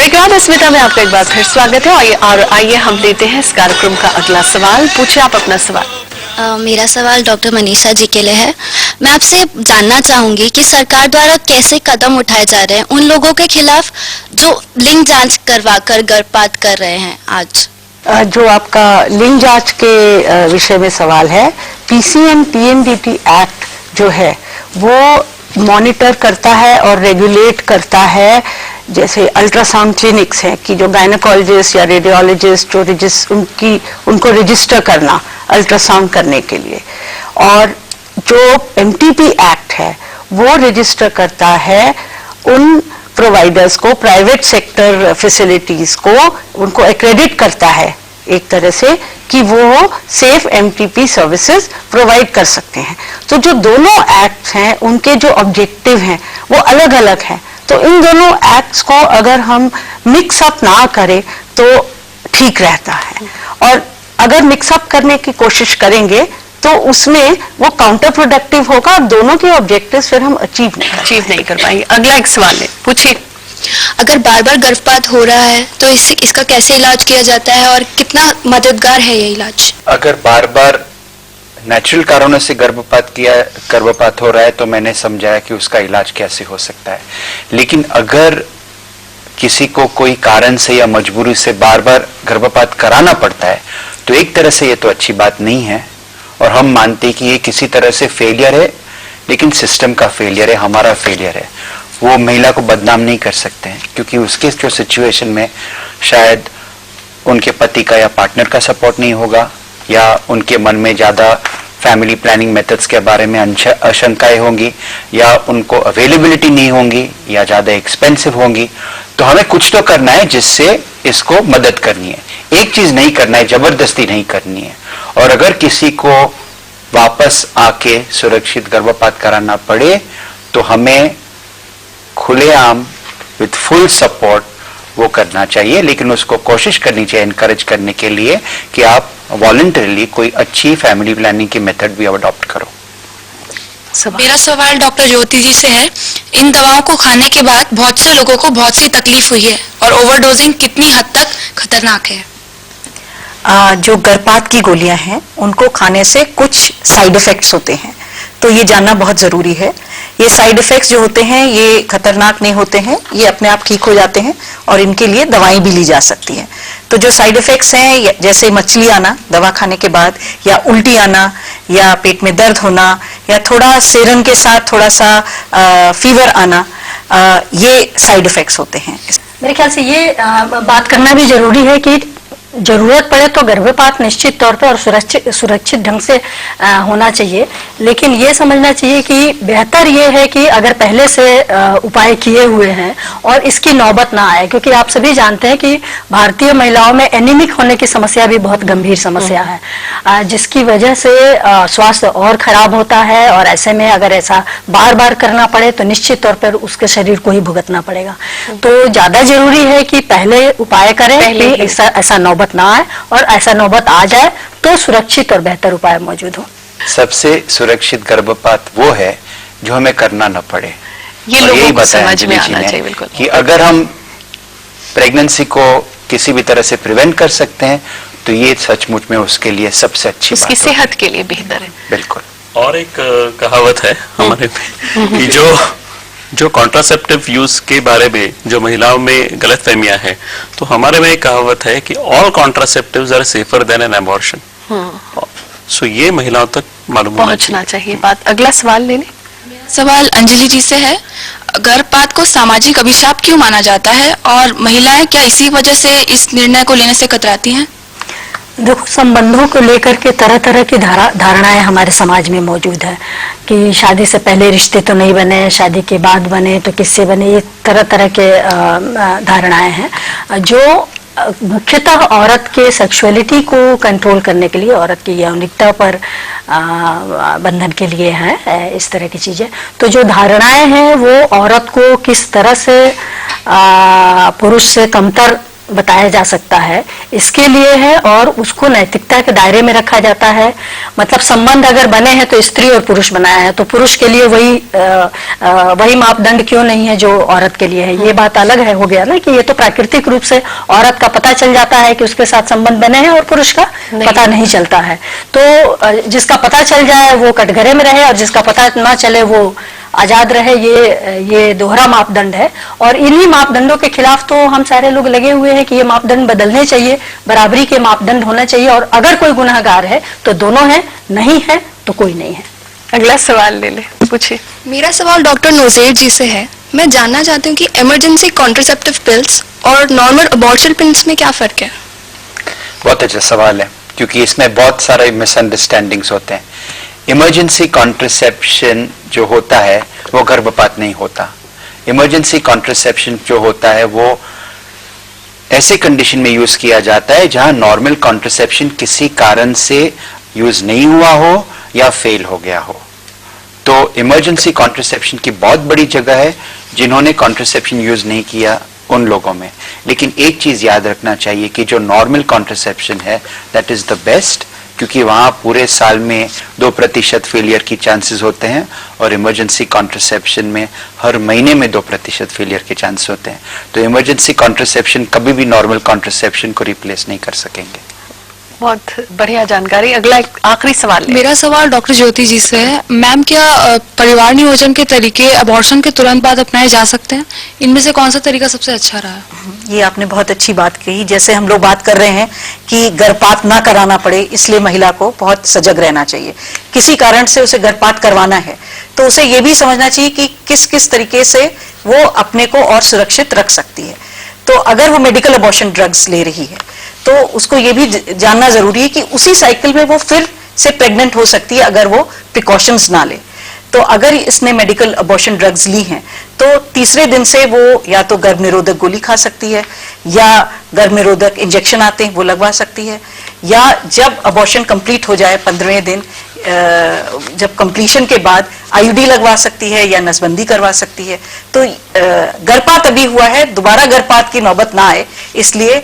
विज्ञान अस्मिता में आपका एक बार फिर स्वागत है। और आइए हम लेते हैं इस कार्यक्रम का अगला सवाल। पूछिए आप अपना सवाल। मेरा सवाल डॉक्टर मनीषा जी के लिए है। मैं आपसे जानना चाहूंगी कि सरकार द्वारा कैसे कदम उठाए जा रहे हैं उन लोगों के खिलाफ जो लिंग जांच करवाकर गर्भपात कर रहे हैं आज। जो आपका लिंग जांच के विषय में सवाल है, पीसीएम पीएमडीटी एक्ट जो है वो मॉनिटर करता है और रेगुलेट करता है। जैसे अल्ट्रासाउंड क्लिनिक्स हैं कि जो गायनेकोलॉजिस्ट या रेडियोलॉजिस्ट जो उनको रजिस्टर करना अल्ट्रासाउंड करने के लिए, और जो एमटीपी एक्ट है वो रजिस्टर करता है उन प्रोवाइडर्स को, प्राइवेट सेक्टर फैसिलिटीज को, उनको एक्रेडिट करता है एक तरह से कि वो सेफ एमटीपी सर्विसेज प्रोवाइड कर सकते हैं। तो जो दोनों एक्ट्स हैं उनके जो ऑब्जेक्टिव हैं वो अलग अलग हैं। तो इन दोनों एक्ट्स को अगर हम मिक्स अप ना करें तो ठीक रहता है, और अगर मिक्स अप करने की कोशिश करेंगे तो उसमें वो काउंटर प्रोडक्टिव होगा, दोनों के ऑब्जेक्टिव्स फिर हम अचीव नहीं कर पाएंगे। अगला एक सवाल है, पूछिए। अगर बार बार गर्भपात हो रहा है तो इसका कैसे इलाज किया जाता है और कितना मददगार है ये इलाज? अगर बार बार नेचुरल कारणों से गर्भपात हो रहा है तो मैंने समझाया कि उसका इलाज कैसे हो सकता है। लेकिन अगर किसी को कोई कारण से या मजबूरी से बार बार गर्भपात कराना पड़ता है तो एक तरह से ये तो अच्छी बात नहीं है, और हम मानते हैं कि ये किसी तरह से फेलियर है, लेकिन सिस्टम का फेलियर है, हमारा फेलियर है। वो महिला को बदनाम नहीं कर सकते हैं क्योंकि उसके जो सिचुएशन में शायद उनके पति का या पार्टनर का सपोर्ट नहीं होगा, या उनके मन में ज्यादा फैमिली प्लानिंग मेथड्स के बारे में आशंकाएं होंगी, या उनको अवेलेबिलिटी नहीं होंगी, या ज्यादा एक्सपेंसिव होंगी। तो हमें कुछ तो करना है जिससे इसको मदद करनी है। एक चीज नहीं करना है, जबरदस्ती नहीं करनी है। और अगर किसी को वापस आके सुरक्षित गर्भपात कराना पड़े तो हमें खुलेआम विद फुल सपोर्ट वो करना चाहिए, लेकिन उसको कोशिश करनी चाहिए एनकरेज करने के लिए कि आप वॉलंटरली कोई अच्छी फैमिली प्लानिंग की मेथड भी अडॉप्ट करो। मेरा सवाल डॉक्टर ज्योति जी से है। इन दवाओं को खाने के बाद बहुत से लोगों को बहुत सी तकलीफ हुई है, और ओवरडोजिंग कितनी हद तक खतरनाक है? जो गर्भपात की गोलियां हैं उनको खाने से कुछ साइड इफेक्ट्स होते हैं, तो ये जानना बहुत जरूरी है। ये साइड इफेक्ट्स जो होते हैं ये खतरनाक नहीं होते हैं, ये अपने आप ठीक हो जाते हैं, और इनके लिए दवाएं भी ली जा सकती हैं। तो जो साइड इफेक्ट्स हैं जैसे मछली आना दवा खाने के बाद, या उल्टी आना, या पेट में दर्द होना, या थोड़ा सेरन के साथ थोड़ा सा फीवर आना, ये साइड इफेक्ट्स होते हैं। मेरे ख्याल से ये बात करना भी जरूरी है कि जरूरत पड़े तो गर्भपात निश्चित तौर पर और सुरक्षित ढंग से होना चाहिए, लेकिन ये समझना चाहिए कि बेहतर ये है कि अगर पहले से उपाय किए हुए हैं और इसकी नौबत ना आए, क्योंकि आप सभी जानते हैं कि भारतीय महिलाओं में एनीमिक होने की समस्या भी बहुत गंभीर समस्या है, जिसकी वजह से स्वास्थ्य और खराब होता है, और ऐसे में अगर ऐसा बार बार करना पड़े तो निश्चित तौर पर उसके शरीर को ही भुगतना पड़ेगा। तो ज्यादा जरूरी है कि पहले उपाय करें कि ऐसा नौबत ना आए, और ऐसा नौबत आ जाए तो सुरक्षित और बेहतर उपाय मौजूद हो। सबसे सुरक्षित गर्भपात वो है जो हमें करना न पड़े। ये लोगों को समझ में आना चाहिए बिल्कुल कि अगर हम प्रेगनेंसी को किसी भी तरह से प्रिवेंट कर सकते हैं तो ये सचमुच में उसके लिए सबसे अच्छी बात है, उसकी सेहत के लिए बेहतर है। बिल्कुल। और एक कहावत है हमारे में कि जो कॉन्ट्रासेप्टिव यूज के बारे में जो महिलाओं में गलतफहमियां हैं, तो हमारे में एक कहावत है कि all contraceptives are safer than an abortion. So ये महिलाओं तक मालूम पहुंचना चाहिए बात। अगला सवाल ले लें। सवाल अंजलि जी से है। गर्भपात को सामाजिक अभिशाप क्यों माना जाता है, और महिलाएं क्या इसी वजह से इस निर्णय को लेने से कतराती हैं? देखो, संबंधों को लेकर के तरह तरह की धारणाएं हमारे समाज में मौजूद है कि शादी से पहले रिश्ते तो नहीं बने, शादी के बाद बने तो किससे बने, ये तरह तरह के धारणाएं हैं जो मुख्यतः औरत के सेक्सुअलिटी को कंट्रोल करने के लिए, औरत की यौनिकता पर बंधन के लिए है, इस तरह की चीजें। तो जो धारणाएं हैं वो औरत को किस तरह से पुरुष से कमतर बताया जा सकता है, इसके लिए है, और उसको नैतिकता के दायरे में रखा जाता है। मतलब संबंध अगर बने हैं तो स्त्री और पुरुष बनाया है, तो पुरुष के लिए वही मापदंड क्यों नहीं है जो औरत के लिए है। ये बात अलग है, हो गया ना कि ये तो प्राकृतिक रूप से औरत का पता चल जाता है कि उसके साथ संबंध बने हैं और पुरुष का पता नहीं चलता है। तो जिसका पता चल जाए वो कटघरे में रहे और जिसका पता ना चले वो आजाद रहे, ये दोहरा मापदंड है। और इन्हीं मापदंडों के खिलाफ तो हम सारे लोग लगे हुए हैं कि ये मापदंड बदलने चाहिए, बराबरी के मापदंड होना चाहिए, और अगर कोई गुनहगार है तो दोनों है, नहीं है तो कोई नहीं है। अगला सवाल ले ले, पूछिए। मेरा सवाल डॉक्टर नोजेर जी से है। मैं जानना चाहती हूँ कि इमरजेंसी कॉन्ट्रासेप्टिव पिल्स और नॉर्मल अबॉर्शन पिल्स में क्या फर्क है? बहुत अच्छा सवाल है, क्योंकि इसमें बहुत सारे मिसअंडरस्टैंडिंग्स होते हैं। इमरजेंसी कॉन्ट्रासेप्शन जो होता है वो गर्भपात नहीं होता। इमरजेंसी कॉन्ट्रासेप्शन जो होता है वो ऐसे कंडीशन में यूज किया जाता है जहां नॉर्मल कॉन्ट्रासेप्शन किसी कारण से यूज नहीं हुआ हो या फेल हो गया हो। तो इमरजेंसी कॉन्ट्रासेप्शन की बहुत बड़ी जगह है जिन्होंने कॉन्ट्रासेप्शन यूज नहीं किया उन लोगों में। लेकिन एक चीज याद रखना चाहिए कि जो नॉर्मल कॉन्ट्रासेप्शन है दैट इज द बेस्ट, क्योंकि वहां पूरे साल में 2% फेलियर की चांसेस होते हैं और इमरजेंसी कॉन्ट्रासेप्शन में हर महीने में 2% फेलियर के चांसेस होते हैं। तो इमरजेंसी कॉन्ट्रासेप्शन कभी भी नॉर्मल कॉन्ट्रासेप्शन को रिप्लेस नहीं कर सकेंगे। बहुत बढ़िया जानकारी। अगला एक आखिरी सवाल ले। मेरा सवाल डॉक्टर ज्योति जी से है। मैम, क्या परिवार नियोजन के तरीके अबॉर्शन के तुरंत बाद अपनाए जा सकते हैं? इनमें से कौन सा तरीका सबसे अच्छा रहा? ये आपने बहुत अच्छी बात कही। जैसे हम लोग बात कर रहे हैं कि गर्भपात ना कराना पड़े, इसलिए महिला को बहुत सजग रहना चाहिए। किसी कारण से उसे गर्भपात करवाना है तो उसे ये भी समझना चाहिए कि किस किस तरीके से वो अपने को और सुरक्षित रख सकती है। तो अगर वो मेडिकल अबॉर्शन ड्रग्स ले रही है तो उसको ये भी जानना जरूरी है कि उसी साइकिल में वो फिर से प्रेग्नेंट हो सकती है अगर वो प्रिकॉशंस ना ले। तो अगर इसने मेडिकल अबॉर्शन ड्रग्स ली हैं तो तीसरे दिन से वो या तो गर्भ निरोधक गोली खा सकती है या गर्भ निरोधक इंजेक्शन आते हैं वो लगवा सकती है, या जब अबॉर्शन कंप्लीट हो जाए 15वें दिन जब कंप्लीशन के बाद आईयूडी लगवा सकती है या नसबंदी करवा सकती है। तो गर्भपात अभी हुआ है, दोबारा गर्भपात की नौबत ना आए इसलिए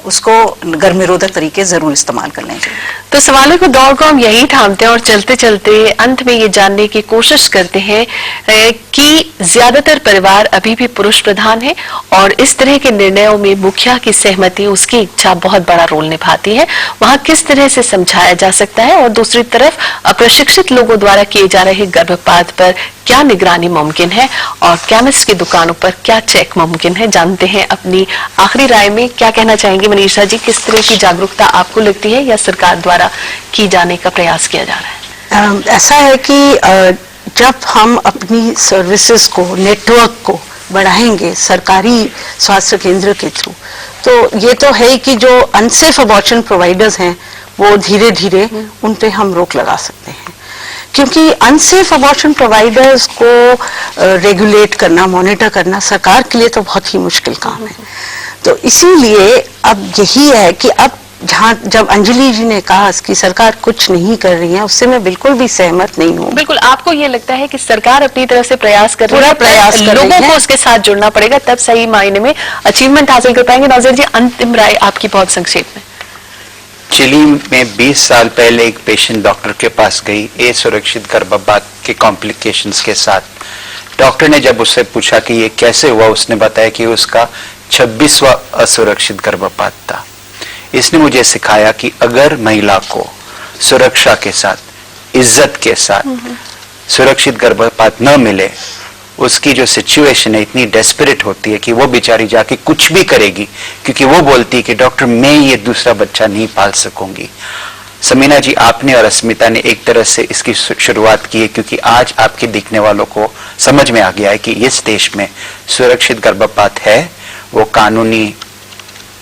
उसको गर्भ निरोधक तरीके जरूर इस्तेमाल करने चाहिए। तो सवालों को दौर को हम यही थामते हैं और चलते चलते अंत में ये जानने की कोशिश करते हैं कि ज्यादातर परिवार अभी भी पुरुष प्रधान है और इस तरह के निर्णयों में मुखिया की सहमति, उसकी इच्छा बहुत बड़ा रोल निभाती है। वहां किस तरह से समझाया जा सकता है और दूसरी तरफ अप्रशिक्षित लोगों द्वारा किए जा रहे गर्भपात पर क्या निगरानी मुमकिन है और केमिस्ट की दुकानों पर क्या चेक मुमकिन है। जानते हैं अपनी आखिरी राय में क्या कहना चाहेंगे मनीषा जी, किस तरह की जागरूकता आपको लगती है या सरकार द्वारा की जाने का प्रयास किया जा रहा है? ऐसा है कि जब हम अपनी सर्विसेज को, नेटवर्क को बढ़ाएंगे सरकारी स्वास्थ्य केंद्र के थ्रू, तो ये तो है कि जो अनसेफ अबॉर्शन प्रोवाइडर्स हैं वो धीरे धीरे उन पे हम रोक लगा सकते हैं, क्योंकि अनसेफ अबॉर्शन प्रोवाइडर्स को रेगुलेट करना, मॉनिटर करना सरकार के लिए तो बहुत ही मुश्किल काम है। तो इसीलिए अब यही है कि अब जब अंजलि जी ने कहा कि सरकार कुछ नहीं कर रही है, उससे मैं बिल्कुल भी सहमत नहीं हूँ। बिल्कुल, आपको ये लगता है कि सरकार अपनी तरफ से प्रयास कर रही है, पूरा प्रयास कर रही है, लोगों को उसके साथ जुड़ना पड़ेगा, तब सही मायने में अचीवमेंट हासिल कर पाएंगे। नौज़र जी, अंतिम राय आपकी बहुत संक्षेप में। चिली में 20 साल पहले एक पेशेंट डॉक्टर के पास गई असुरक्षित गर्भपात के कॉम्प्लिकेशंस के साथ। डॉक्टर ने जब उससे पूछा कि ये कैसे हुआ, उसने बताया कि उसका 26वां असुरक्षित गर्भपात था। इसने मुझे सिखाया कि अगर महिला को सुरक्षा के साथ, इज्जत के साथ सुरक्षित गर्भपात न मिले, उसकी जो सिचुएशन है इतनी डेस्परेट होती है कि वो बेचारी जाके कुछ भी करेगी, क्योंकि वो बोलती है कि डॉक्टर मैं ये दूसरा बच्चा नहीं पाल सकूंगी। समीना जी, आपने और अस्मिता ने एक तरह से इसकी शुरुआत की है, क्योंकि आज आपके दिखने वालों को समझ में आ गया है कि इस देश में सुरक्षित गर्भपात है, वो कानूनी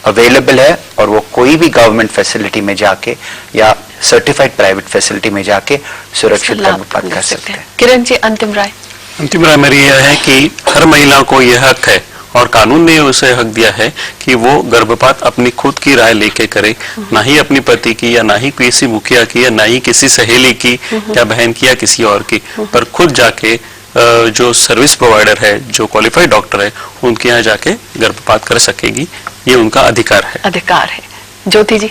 अवेलेबल है और वो कोई भी गवर्नमेंट फैसिलिटी में जाके या सर्टिफाइड प्राइवेट फैसिलिटी में जाके सुरक्षित गर्भपात कर सकते हैं। किरण जी, अंतिम राय। अंतिम राय मेरी यह है कि हर महिला को यह हक है और कानून ने उसे हक दिया है कि वो गर्भपात अपनी खुद की राय लेके करे, ना ही अपनी पति की या ना ही किसी मुखिया की या ना ही किसी सहेली की या बहन की या किसी और की, पर खुद जाके जो सर्विस प्रोवाइडर है, जो क्वालिफाइड डॉक्टर है, उनके यहाँ जाके गर्भपात कर सकेगी। ये उनका अधिकार है। अधिकार है। ज्योति जी।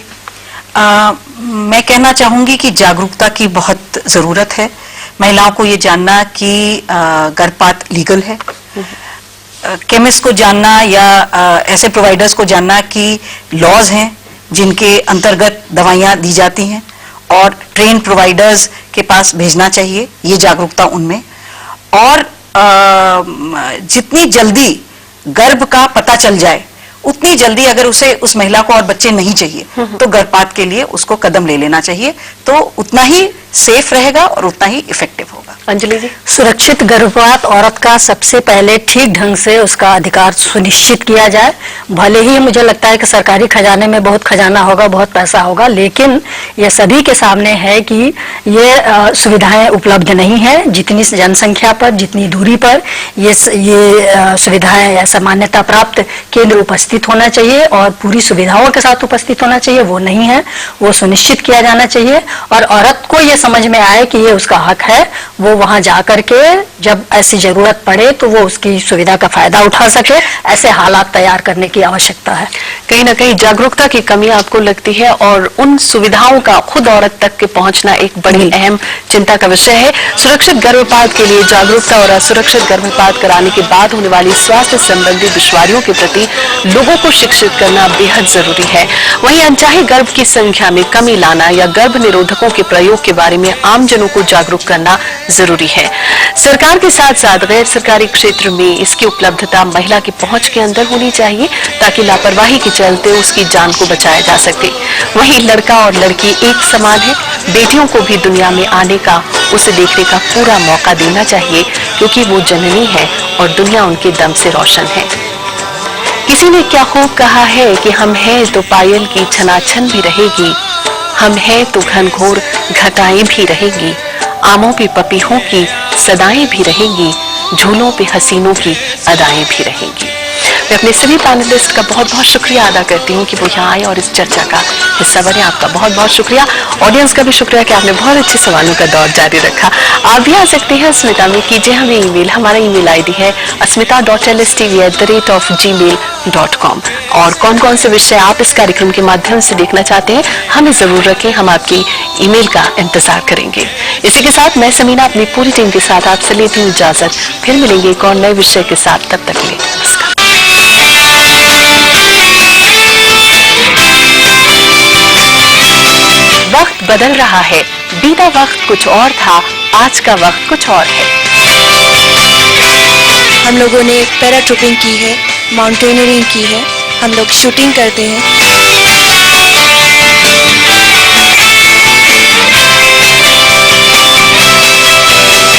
मैं कहना चाहूंगी कि जागरूकता की बहुत जरूरत है। महिलाओं को ये जानना कि गर्भपात लीगल है, केमिस्ट को जानना या ऐसे प्रोवाइडर्स को जानना कि लॉज हैं जिनके अंतर्गत दवाइयाँ दी जाती हैं और ट्रेन प्रोवाइडर्स के पास भेजना चाहिए, ये जागरूकता उनमें। और जितनी जल्दी गर्भ का पता चल जाए उतनी जल्दी, अगर उसे उस महिला को और बच्चे नहीं चाहिए तो गर्भपात के लिए उसको कदम ले लेना चाहिए, तो उतना ही सेफ रहेगा और उतना ही इफेक्टिव होगा। अंजलि जी। सुरक्षित गर्भपात औरत का सबसे पहले ठीक ढंग से उसका अधिकार सुनिश्चित किया जाए। भले ही मुझे लगता है कि सरकारी खजाने में बहुत खजाना होगा, बहुत पैसा होगा, लेकिन ये सभी के सामने है कि ये सुविधाएं उपलब्ध नहीं है। जितनी जनसंख्या पर, जितनी दूरी पर ये सुविधाएं या मान्यता प्राप्त केंद्र उपस्थित होना चाहिए और पूरी सुविधाओं के साथ उपस्थित होना चाहिए, वो नहीं है, वो सुनिश्चित किया जाना चाहिए। और औरत को ये समझ में आए कि ये उसका हक है, वो वहां जाकर के जब ऐसी जरूरत पड़े तो वो उसकी सुविधा का फायदा उठा सके। ऐसे हालात तैयार करने की आवश्यकता है। कहीं ना कहीं जागरूकता की कमी आपको लगती है और उन सुविधाओं का खुद औरत तक के पहुंचना एक बड़ी अहम चिंता का विषय है। सुरक्षित गर्भपात के लिए जागरूकता और असुरक्षित गर्भपात कराने के बाद होने वाली स्वास्थ्य संबंधी दुश्वारियों के प्रति लोगों को शिक्षित करना बेहद जरूरी है। वहीं अनचाहे गर्भ की संख्या में कमी लाना या गर्भ निरोधकों के प्रयोग के बारे में आमजनों को जागरूक करना जरूरी है। सरकार के साथ साथ गैर सरकारी क्षेत्र में इसकी उपलब्धता महिला की पहुंच के अंदर होनी चाहिए ताकि लापरवाही के चलते उसकी जान को बचाया जा सके। वहीं लड़का और लड़की एक समान है, बेटियों को भी दुनिया में आने का, उसे देखने का पूरा मौका देना चाहिए क्योंकि वो जननी है और दुनिया उनके दम से रोशन है। किसी ने क्या खूब कहा है कि हम हैं तो पायल की छनाछन भी रहेगी, हम हैं तो घनघोर घटाएं भी रहेंगी, आमों पे पपीहों की सदाएं भी रहेंगी, झूलों पे हसीनों की अदाएं भी रहेंगी। मैं अपने सभी पैनलिस्ट का बहुत बहुत शुक्रिया अदा करती हूँ कि वो यहाँ आए और इस चर्चा का हिस्सा बने। आपका बहुत बहुत शुक्रिया। ऑडियंस का भी शुक्रिया कि आपने बहुत अच्छे सवालों का दौर जारी रखा। आप भी आ सकते हैं अस्मिता में, कीजिए हमें ईमेल। हमारा ईमेल आईडी है asmita.lstv@gmail.com। और कौन कौन से विषय आप इस कार्यक्रम के माध्यम से देखना चाहते हैं हमें जरूर रखें, हम आपकी ईमेल का इंतजार करेंगे। इसी के साथ मैं समीना अपनी पूरी टीम के साथ आपसे लेती हूँ इजाजत। फिर मिलेंगे एक और नए विषय के साथ, तब तक के लिए नमस्कार। वक्त बदल रहा है, बीता वक्त कुछ और था, आज का वक्त कुछ और है। हम लोगों ने पैराट्रूपिंग की है, माउंटेनियरिंग की है, हम लोग शूटिंग करते हैं,